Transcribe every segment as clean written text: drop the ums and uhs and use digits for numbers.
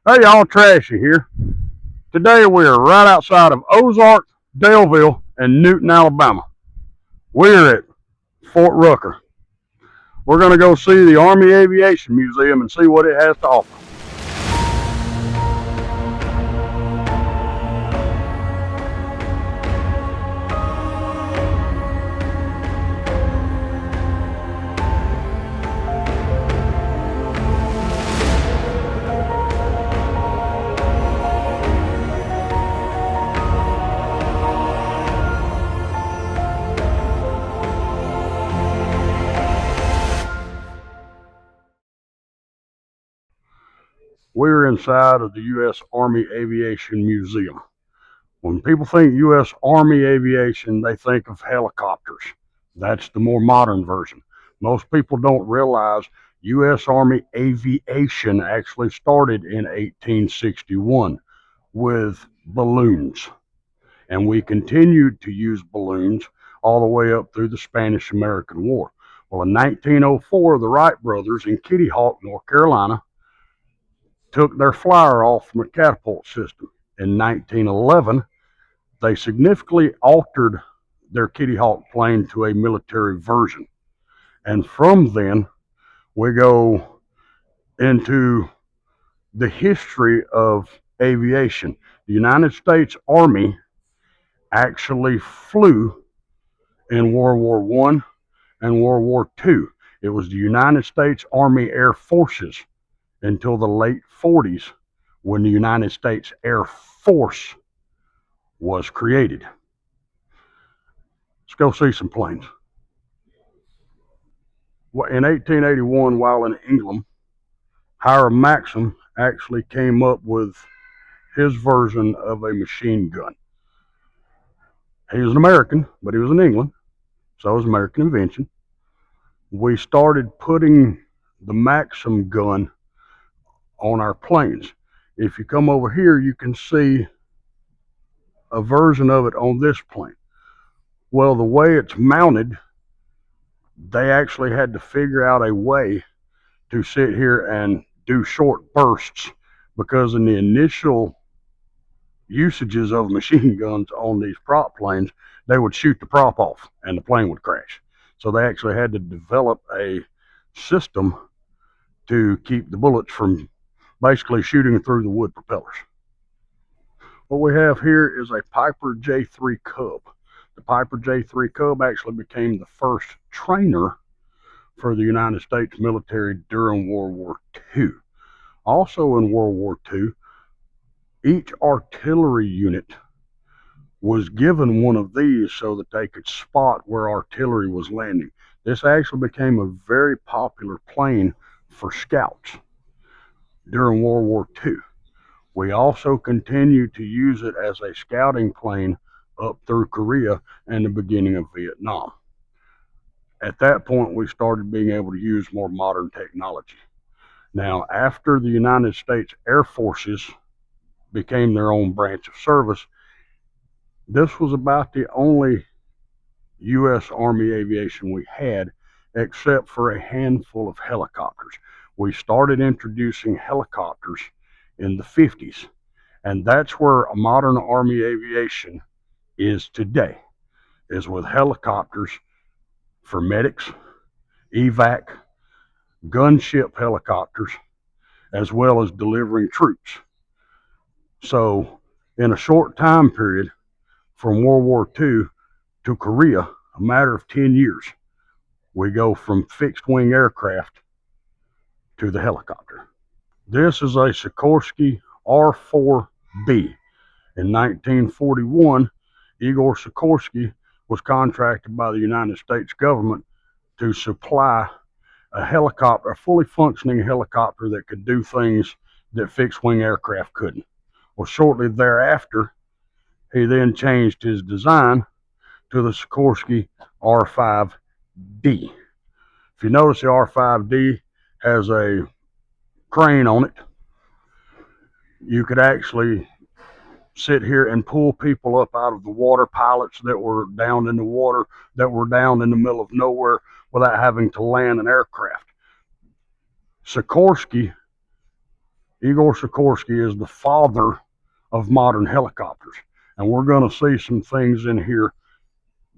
Hey y'all, Trashy here. Today we are right outside of Ozark, Daleville, and Newton, Alabama. We're at Fort Rucker. We're going to go see the Army Aviation Museum and see what it has to offer. We're inside of the U.S. Army Aviation Museum. When people think U.S. Army Aviation, they think of helicopters. That's the more modern version. Most people don't realize U.S. Army Aviation actually started in 1861 with balloons. And we continued to use balloons all the way up through the Spanish-American War. Well, in 1904, the Wright brothers in Kitty Hawk, North Carolina, took their flyer off from a catapult system. In 1911, they significantly altered their Kitty Hawk plane to a military version. And from then, we go into the history of aviation. The United States Army actually flew in World War I and World War II. It was the United States Army Air Forces until the late 40s when the United States Air Force was created. Let's go see some planes. In 1881, while in England, Hiram Maxim actually came up with his version of a machine gun. He was an American, but he was in England, so it was American invention. We started putting the Maxim gun on our planes. If you come over here, you can see a version of it on this plane. Well, the way it's mounted, they actually had to figure out a way to sit here and do short bursts, because in the initial usages of machine guns on these prop planes, they would shoot the prop off and the plane would crash. So they actually had to develop a system to keep the bullets from basically shooting through the wood propellers. What we have here is a Piper J3 Cub. The Piper J3 Cub actually became the first trainer for the United States military during World War II. Also in World War II, each artillery unit was given one of these so that they could spot where artillery was landing. This actually became a very popular plane for scouts during World War II. We also continued to use it as a scouting plane up through Korea and the beginning of Vietnam. At that point, we started being able to use more modern technology. Now, after the United States Air Forces became their own branch of service, this was about the only U.S. Army aviation we had, except for a handful of helicopters. We started introducing helicopters in the 50s, and that's where modern Army aviation is today, is with helicopters for medics, evac, gunship helicopters, as well as delivering troops. So in a short time period, from World War II to Korea, a matter of 10 years, we go from fixed wing aircraft to the helicopter. This is a Sikorsky R4B. In 1941, Igor Sikorsky was contracted by the United States government to supply a helicopter, a fully functioning helicopter that could do things that fixed wing aircraft couldn't. Well, shortly thereafter, he then changed his design to the Sikorsky R5D. If you notice, the R5D has a crane on it. You could actually sit here and pull people up out of the water, pilots that were down in the water, that were down in the middle of nowhere, without having to land an aircraft. Sikorsky Igor Sikorsky is the father of modern helicopters. And we're going to see some things in here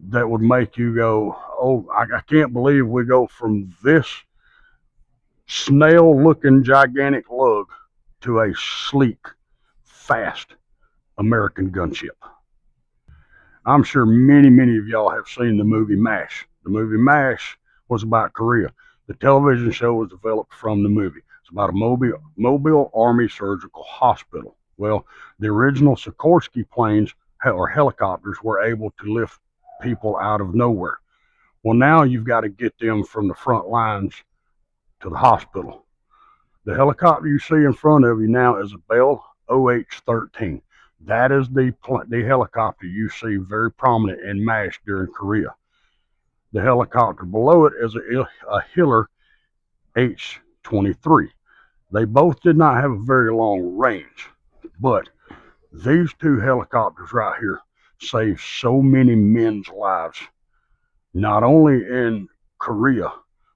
that would make you go, oh, I can't believe we go from this snail-looking gigantic lug to a sleek, fast American gunship. I'm sure many of y'all have seen the movie MASH. The movie MASH was about Korea. The television show was developed from the movie. It's about a Mobile Army Surgical Hospital. Well, the original Sikorsky planes or helicopters were able to lift people out of nowhere. Well, now you've got to get them from the front lines to the hospital. The helicopter you see in front of you now is a Bell OH-13. That is the helicopter you see very prominent in MASH during Korea. The helicopter below it is a Hiller H-23. They both did not have a very long range, but these two helicopters right here saved so many men's lives, not only in Korea,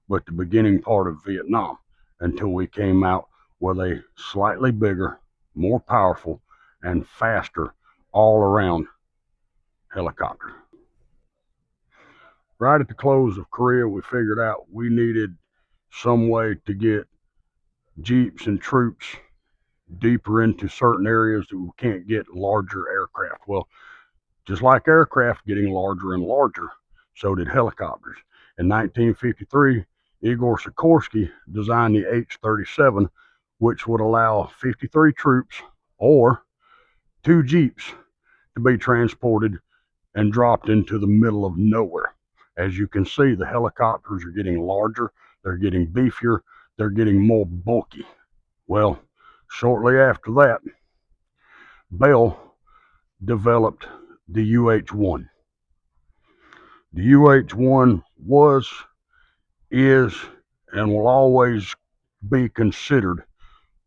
but the beginning part of Vietnam, until we came out with a slightly bigger, more powerful, and faster all-around helicopter. Right at the close of Korea, we figured out we needed some way to get jeeps and troops deeper into certain areas that we can't get larger aircraft. Well, just like aircraft getting larger and larger, so did helicopters. In 1953, Igor Sikorsky designed the H-37, which would allow 53 troops or 2 jeeps to be transported and dropped into the middle of nowhere. As you can see, the helicopters are getting larger, they're getting beefier, they're getting more bulky. Well, shortly after that, Bell developed the UH-1. The UH-1 was, is, and will always be considered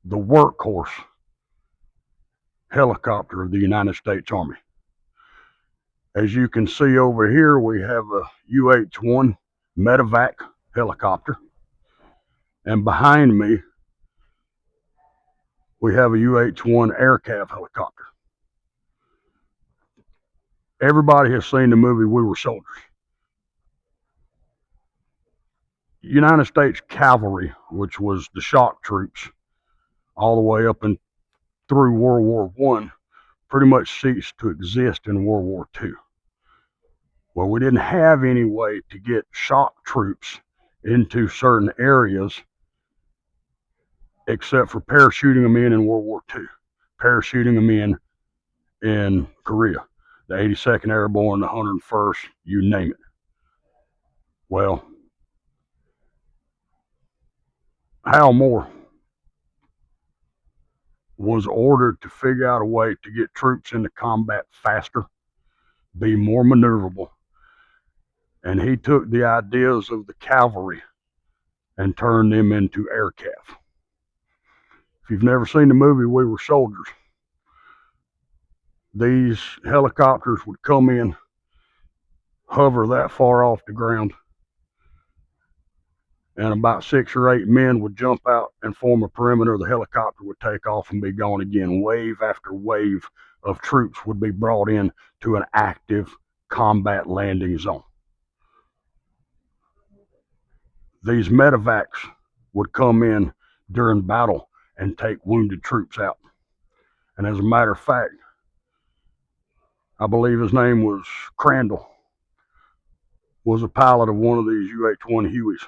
the workhorse helicopter of the United States Army. As you can see over here, we have a UH-1 medevac helicopter, and behind me we have a UH-1 aircav helicopter. Everybody has seen the movie We Were Soldiers. United States Cavalry, which was the shock troops all the way up and through World War I, pretty much ceased to exist in World War II. Well, we didn't have any way to get shock troops into certain areas except for parachuting them in World War II, parachuting them in Korea, the 82nd Airborne, the 101st, you name it. Well, Hal Moore was ordered to figure out a way to get troops into combat faster, be more maneuverable, and he took the ideas of the cavalry and turned them into aircraft. If you've never seen the movie We Were Soldiers, these helicopters would come in, hover that far off the ground, and about 6 or 8 men would jump out and form a perimeter. The helicopter would take off and be gone again. Wave after wave of troops would be brought in to an active combat landing zone. These medevacs would come in during battle and take wounded troops out. And as a matter of fact, I believe his name was Crandall, was a pilot of one of these UH-1 Hueys.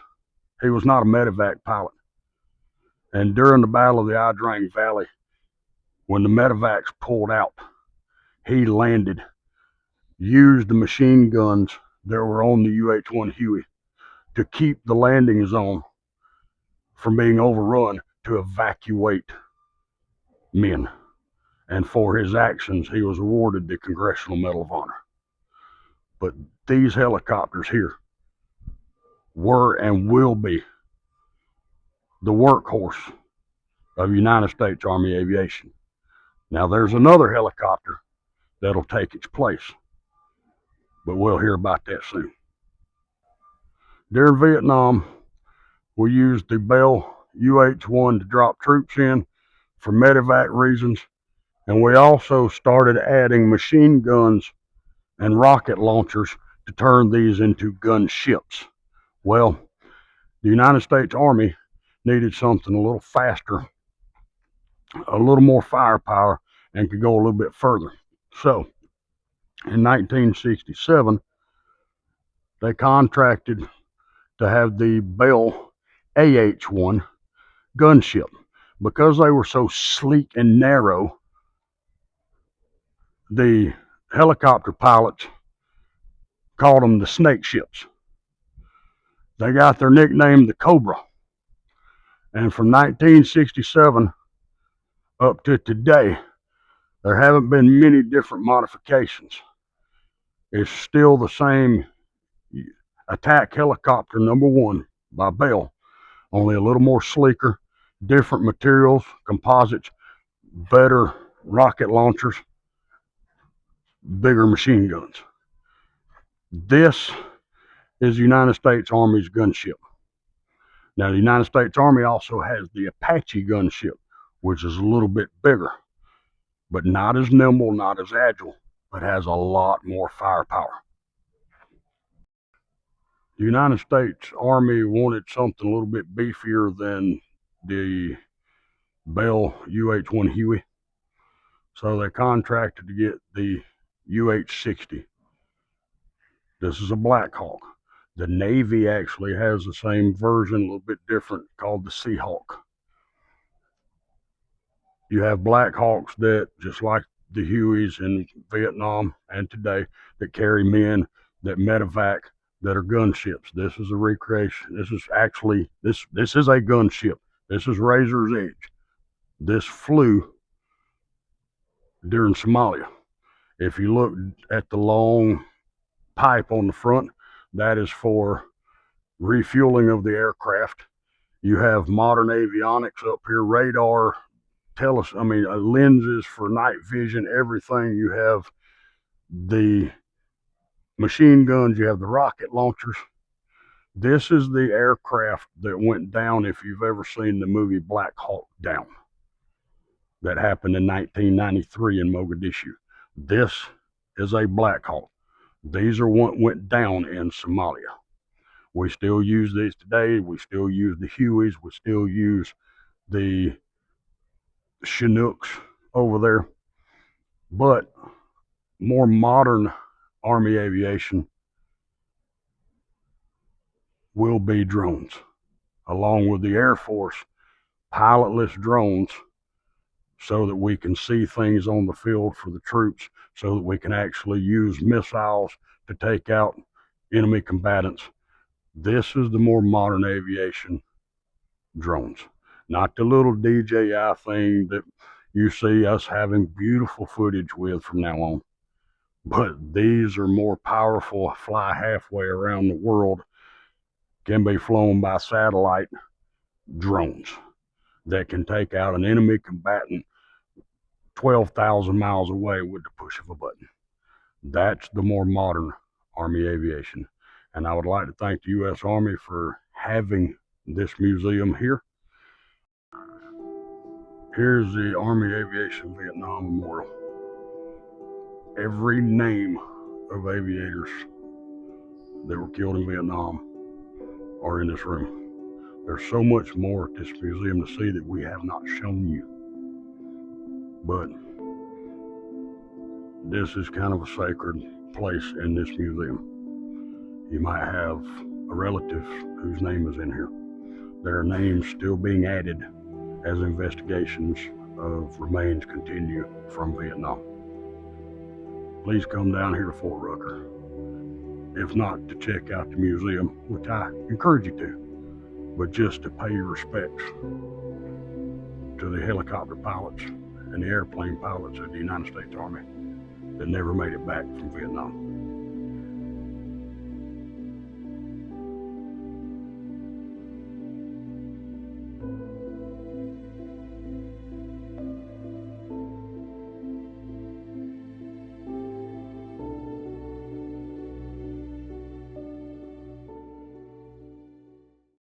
He was not a medevac pilot. And during the Battle of the Idrang Valley, when the medevacs pulled out, he landed, used the machine guns that were on the UH-1 Huey to keep the landing zone from being overrun, to evacuate men. And for his actions, he was awarded the Congressional Medal of Honor. But these helicopters here were and will be the workhorse of United States Army Aviation. Now there's another helicopter that'll take its place, but we'll hear about that soon. During Vietnam, we used the Bell UH-1 to drop troops in for medevac reasons. And we also started adding machine guns and rocket launchers to turn these into gunships. Well, the United States Army needed something a little faster, a little more firepower, and could go a little bit further. So, in 1967, they contracted to have the Bell AH-1 gunship. Because they were so sleek and narrow, the helicopter pilots called them the snake ships. They got their nickname the Cobra. And from 1967 up to today, there haven't been many different modifications. It's still the same attack helicopter #1 by Bell, only a little more sleeker, different materials, composites, better rocket launchers, bigger machine guns. This is the United States Army's gunship. Now, the United States Army also has the Apache gunship, which is a little bit bigger, but not as nimble, not as agile, but has a lot more firepower. The United States Army wanted something a little bit beefier than the Bell UH-1 Huey, so they contracted to get the UH-60. This is a Black Hawk. The Navy actually has the same version, a little bit different, called the Seahawk. You have Black Hawks that, just like the Hueys in Vietnam and today, that carry men, that medevac, that are gunships. This is a recreation. This is actually, this is a gunship. This is Razor's Edge. This flew during Somalia. If you look at the long pipe on the front, that is for refueling of the aircraft. You have modern avionics up here, radar, lenses for night vision, everything. You have the machine guns, you have the rocket launchers. This is the aircraft that went down, if you've ever seen the movie Black Hawk Down. That happened in 1993 in Mogadishu. This is a Black Hawk. These are what went down in Somalia. We still use these today. We still use the Hueys. We still use the Chinooks over there. But more modern Army aviation will be drones, along with the Air Force, pilotless drones, so that we can see things on the field for the troops, so that we can actually use missiles to take out enemy combatants. This is the more modern aviation drones, not the little DJI thing that you see us having beautiful footage with from now on. But these are more powerful, fly halfway around the world, can be flown by satellite drones that can take out an enemy combatant 12,000 miles away with the push of a button. That's the more modern Army aviation. And I would like to thank the U.S. Army for having this museum here. Here's the Army Aviation Vietnam Memorial. Every name of aviators that were killed in Vietnam are in this room. There's so much more at this museum to see that we have not shown you. But this is kind of a sacred place in this museum. You might have a relative whose name is in here. There are names still being added as investigations of remains continue from Vietnam. Please come down here to Fort Rucker. If not to check out the museum, which I encourage you to, but just to pay your respects to the helicopter pilots and the airplane pilots of the United States Army that never made it back from Vietnam.